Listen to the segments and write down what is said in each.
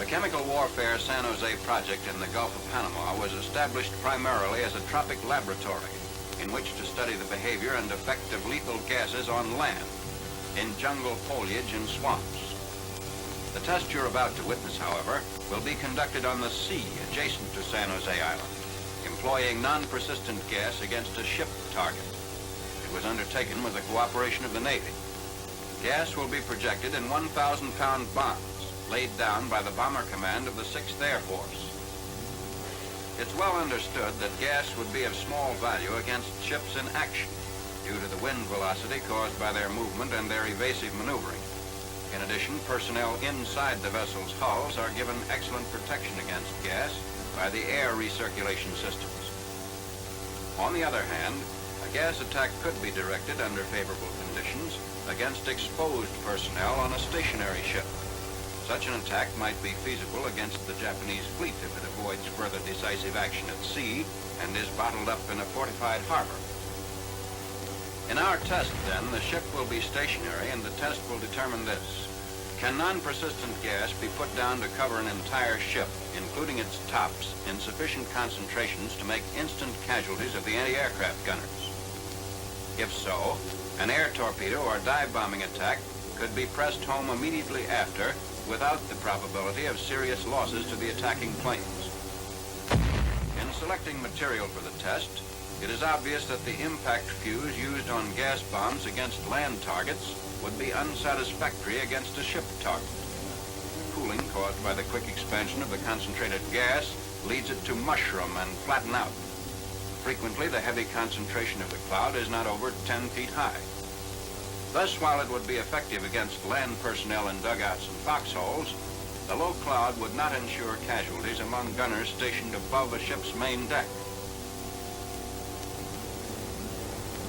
chemical warfare San Jose project in the Gulf of Panama was established primarily as a tropic laboratory in which to study the behavior and effect of lethal gases on land, in jungle foliage and swamps. The test you're about to witness, however, will be conducted on the sea adjacent to San Jose Island, employing non-persistent gas against a ship target. It was undertaken with the cooperation of the Navy. Gas will be projected in 1,000-pound bombs laid down by the Bomber Command of the 6th Air Force. It's well understood that gas would be of small value against ships in action due to the wind velocity caused by their movement and their evasive maneuvering. In addition, personnel inside the vessel's hulls are given excellent protection against gas by the air recirculation systems. On the other hand, a gas attack could be directed under favorable conditions against exposed personnel on a stationary ship. Such an attack might be feasible against the Japanese fleet if it avoids further decisive action at sea and is bottled up in a fortified harbor. In our test, then, the ship will be stationary, and the test will determine this. Can non-persistent gas be put down to cover an entire ship, including its tops, in sufficient concentrations to make instant casualties of the anti-aircraft gunners? If so, an air torpedo or dive bombing attack could be pressed home immediately after, without the probability of serious losses to the attacking planes. In selecting material for the test, it is obvious that the impact fuse used on gas bombs against land targets would be unsatisfactory against a ship target. Cooling caused by the quick expansion of the concentrated gas leads it to mushroom and flatten out. Frequently, the heavy concentration of the cloud is not over 10 feet high. Thus, while it would be effective against land personnel in dugouts and foxholes, the low cloud would not ensure casualties among gunners stationed above a ship's main deck.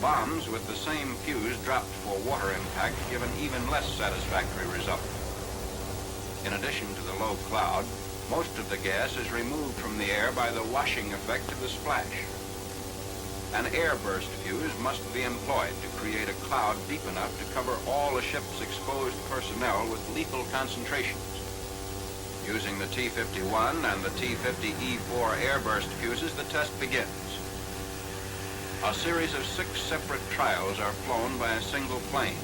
Bombs with the same fuse dropped for water impact give an even less satisfactory result. In addition to the low cloud, most of the gas is removed from the air by the washing effect of the splash. An airburst fuse must be employed to create a cloud deep enough to cover all the ship's exposed personnel with lethal concentrations. Using the T-51 and the T-50E4 airburst fuses, the test begins. A series of 6 separate trials are flown by a single plane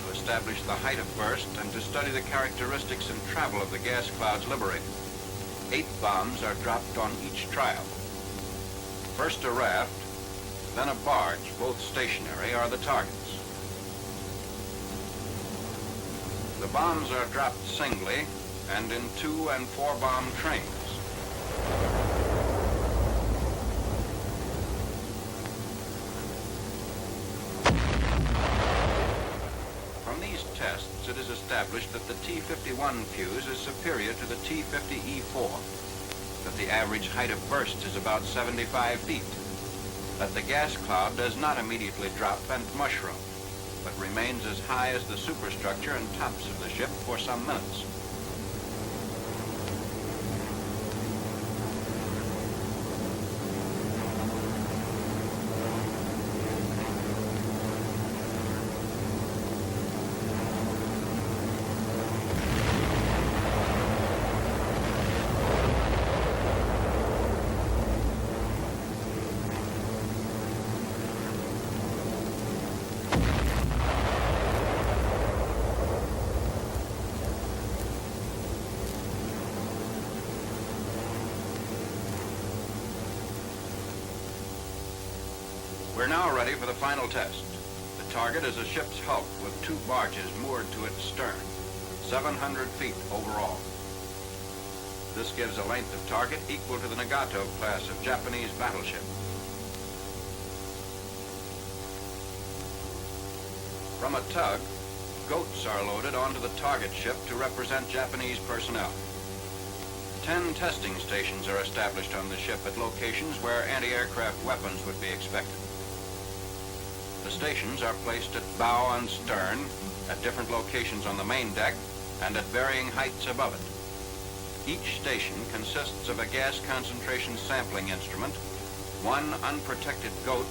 to establish the height of burst and to study the characteristics and travel of the gas clouds liberated. 8 bombs are dropped on each trial. First a raft, then a barge, both stationary, are the targets. The bombs are dropped singly and in 2- and 4-bomb trains. From these tests, it is established that the T-51 fuse is superior to the T-50E4, that the average height of burst is about 75 feet, that the gas cloud does not immediately drop and mushroom, but remains as high as the superstructure and tops of the ship for some minutes. We're now ready for the final test. The target is a ship's hulk with 2 barges moored to its stern, 700 feet overall. This gives a length of target equal to the Nagato class of Japanese battleship. From a tug, goats are loaded onto the target ship to represent Japanese personnel. 10 testing stations are established on the ship at locations where anti-aircraft weapons would be expected. The stations are placed at bow and stern, at different locations on the main deck, and at varying heights above it. Each station consists of a gas concentration sampling instrument, 1 unprotected goat,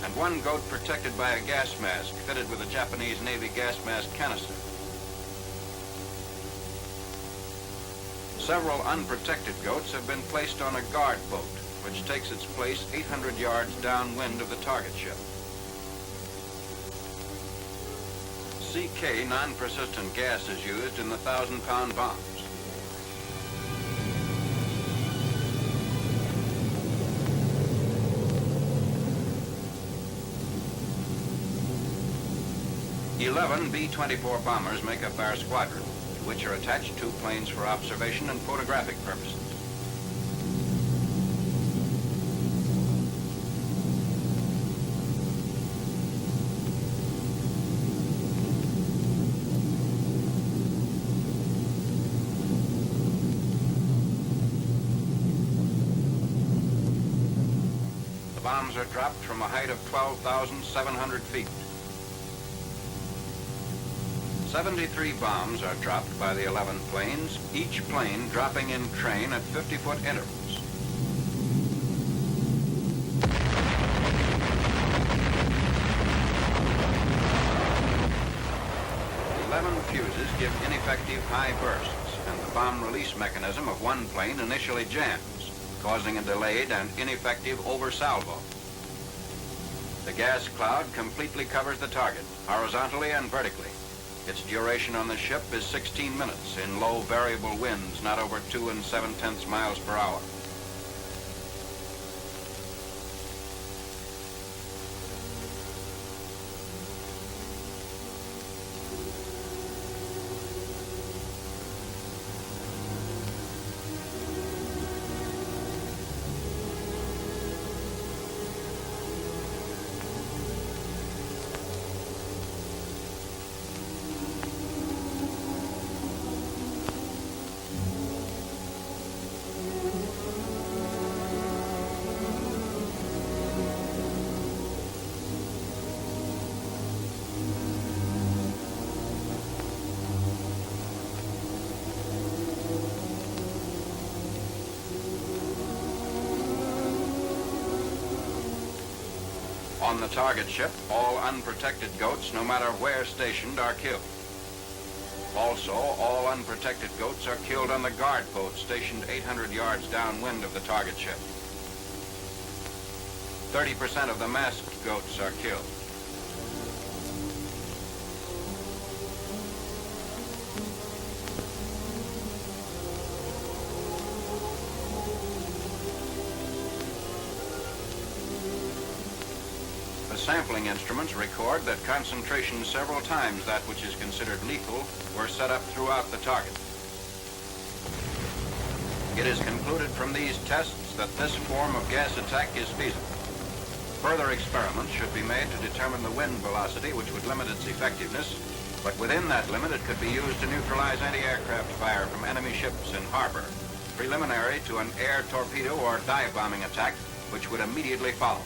and 1 goat protected by a gas mask fitted with a Japanese Navy gas mask canister. Several unprotected goats have been placed on a guard boat, which takes its place 800 yards downwind of the target ship. CK non-persistent gas is used in the 1,000-pound bombs. Eleven B-24 bombers make up our squadron, to which are attached 2 planes for observation and photographic purposes. The bombs are dropped from a height of 12,700 feet. 73 bombs are dropped by the 11 planes, each plane dropping in train at 50-foot intervals. The 11 fuses give ineffective high bursts, and the bomb release mechanism of one plane initially jams, causing a delayed and ineffective oversalvo. The gas cloud completely covers the target, horizontally and vertically. Its duration on the ship is 16 minutes in low variable winds, not over 2 7/10 miles per hour. On the target ship, all unprotected goats, no matter where stationed, are killed. Also, all unprotected goats are killed on the guard boat stationed 800 yards downwind of the target ship. 30% of the masked goats are killed. The sampling instruments record that concentrations several times that which is considered lethal were set up throughout the target. It is concluded from these tests that this form of gas attack is feasible. Further experiments should be made to determine the wind velocity which would limit its effectiveness, but within that limit it could be used to neutralize anti-aircraft fire from enemy ships in harbor, preliminary to an air torpedo or dive bombing attack which would immediately follow.